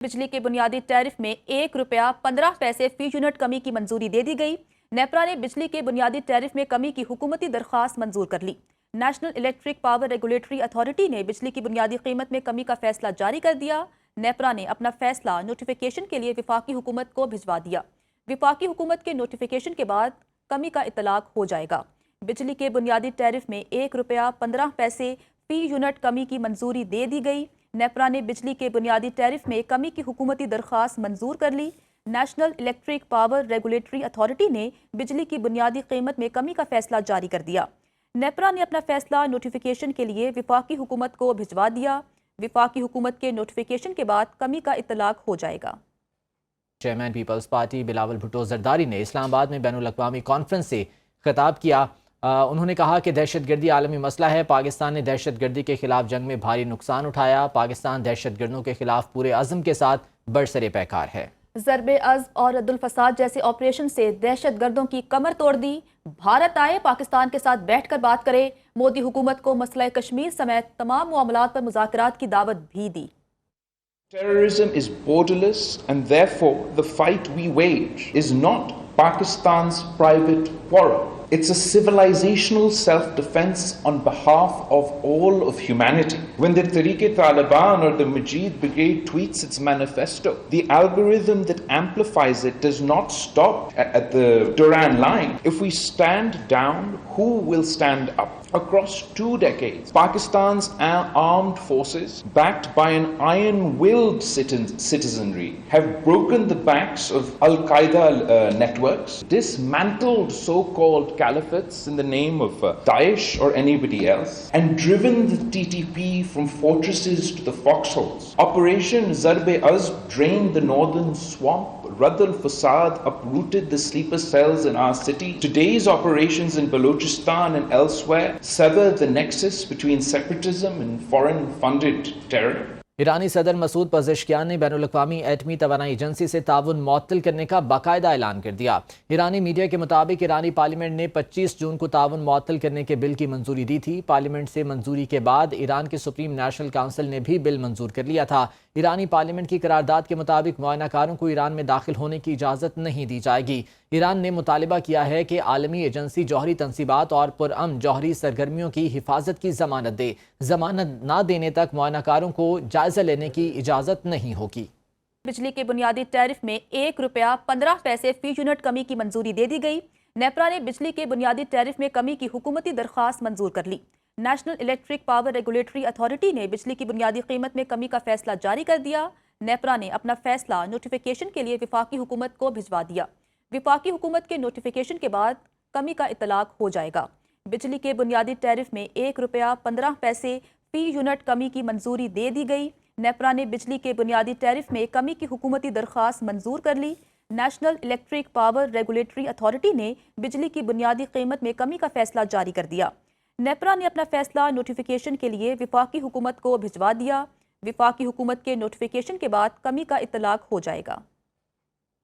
बिजली के बुनियादी टैरिफ में ₹1.15 फी यूनिट कमी की मंजूरी दे दी गई। नेपरा ने बिजली के बुनियादी टैरिफ में कमी की हुकूमती दरख्वास्त मंजूर कर ली। National electric power regulatory authority ने बिजली की बुनियादी कीमत में कमी का फैसला जारी कर दिया। नेपरा ने अपना फैसला नोटिफिकेशन के लिए विफाकी हुकूमत को भिजवा दिया। विफाकी हुकूमत के नोटिफिकेशन के बाद कमी का इतलाक हो जाएगा। बिजली के बुनियादी टैरिफ में ₹1.15 फी यूनिट कमी की मंजूरी दे दी गई। नेपरा ने बिजली के बुनियादी टैरिफ में कमी की हुकूमती दरख्वास्त मंजूर कर ली। National electric power regulatory authority ने बिजली की बुनियादी कीमत में कमी का फैसला जारी कर दिया। नेपरा ने अपना फैसला नोटिफिकेशन के लिए विफाकी हुकूमत को भिजवा दिया। विफाकी हुकूमत के नोटिफिकेशन के बाद कमी का इतलाक हो जाएगा। चेयरमैन पीपल्स पार्टी बिलावल भुट्टो जरदारी ने इस्लामाबाद में बैनुल अक़वामी कॉन्फ्रेंस से खिताब किया। उन्होंने कहा कि दहशतगर्दी आलमी मसला है। पाकिस्तान ने दहशतगर्दी के खिलाफ जंग में भारी नुकसान उठाया। पाकिस्तान दहशतगर्दों के खिलाफ पूरे अज़म के साथ बरसरे पैकार है। ज़रबे अज़ और रद्दुल फसाद जैसे ऑपरेशन से दहशतगर्दों की कमर तोड़ दी। भारत आए, पाकिस्तान के साथ बैठकर बात करे। मोदी हुकूमत को मसला कश्मीर समेत तमाम मामलात पर मुज़ाकरात की दावत भी दी। Terrorism is borderless, and therefore the fight we wage is not Pakistan's private quarrel. It's a civilizational self-defense on behalf of all of humanity. When the Tehreek-e-Taliban or the Majid Brigade tweets its manifesto, the algorithm that amplifies it does not stop at the Duran line. If we stand down, who will stand up? Across 2 decades, Pakistan's armed forces, backed by an iron-willed citizenry, have broken the backs of Al-Qaeda networks, dismantled so-called caliphates in the name of Daesh or anybody else, and driven the TTP from fortresses to the foxholes. Operation Zarb-e-Azb drained the northern swamp. Radd al-Fasad uprooted the sleeper cells in our city. Today's operations in Balochistan and elsewhere sever the nexus between separatism and foreign-funded terror. ईरानी सदर मसूद पज़ेश्कियान ने बैनुल अक़वामी एटमी तवानाई agency से ताउन मुअत्तल करने का बाकायदा ऐलान कर दिया। ईरानी मीडिया के मुताबिक ईरानी पार्लियामेंट ने 25 जून को ताउन मुअत्तल करने के बिल की मंजूरी दी थी। पार्लियामेंट से मंजूरी के बाद ईरान के सुप्रीम नेशनल काउंसिल ने भी बिल मंजूर कर लिया था। ईरानी पार्लियामेंट की करारदाद के मुताबिक मुआयनाकारों को ईरान में दाखिल होने की इजाज़त नहीं दी जाएगी। ईरान ने मुतालिबा किया है कि आलमी एजेंसी जौहरी तनसीबात और पुरअमन जौहरी सरगर्मियों की हिफाजत की जमानत दे। जमानत न देने तक मुआयनाकारों को जायजा लेने की इजाज़त नहीं होगी। बिजली के बुनियादी टैरिफ में ₹1.15 फी यूनिट कमी की मंजूरी दे दी गई। नेपरा ने बिजली के बुनियादी टैरिफ में कमी की हुकूमती दरख्वास्त मंजूर कर ली। National electric power regulatory authority ने बिजली की बुनियादी कीमत में कमी का फैसला जारी कर दिया। नेपरा ने अपना फैसला नोटिफिकेशन के लिए विफाकी हुकूमत को भिजवा दिया। विफाकी हुकूमत के नोटिफिकेशन के बाद कमी का इतलाक हो जाएगा। बिजली के बुनियादी टैरिफ में ₹1.15 फी यूनिट कमी की मंजूरी दे दी गई। नेपरा ने बिजली के बुनियादी टैरिफ में कमी की हुकूमती दरख्वास्त मंजूर कर ली। National electric power regulatory authority ने बिजली की बुनियादी कीमत में कमी का फैसला जारी कर दिया। नेपरा ने अपना फैसला नोटिफिकेशन के लिए विफाकी हुकूमत को भिजवा दिया। विफाकी हुकूमत के नोटिफिकेशन के बाद कमी का इतलाक हो जाएगा।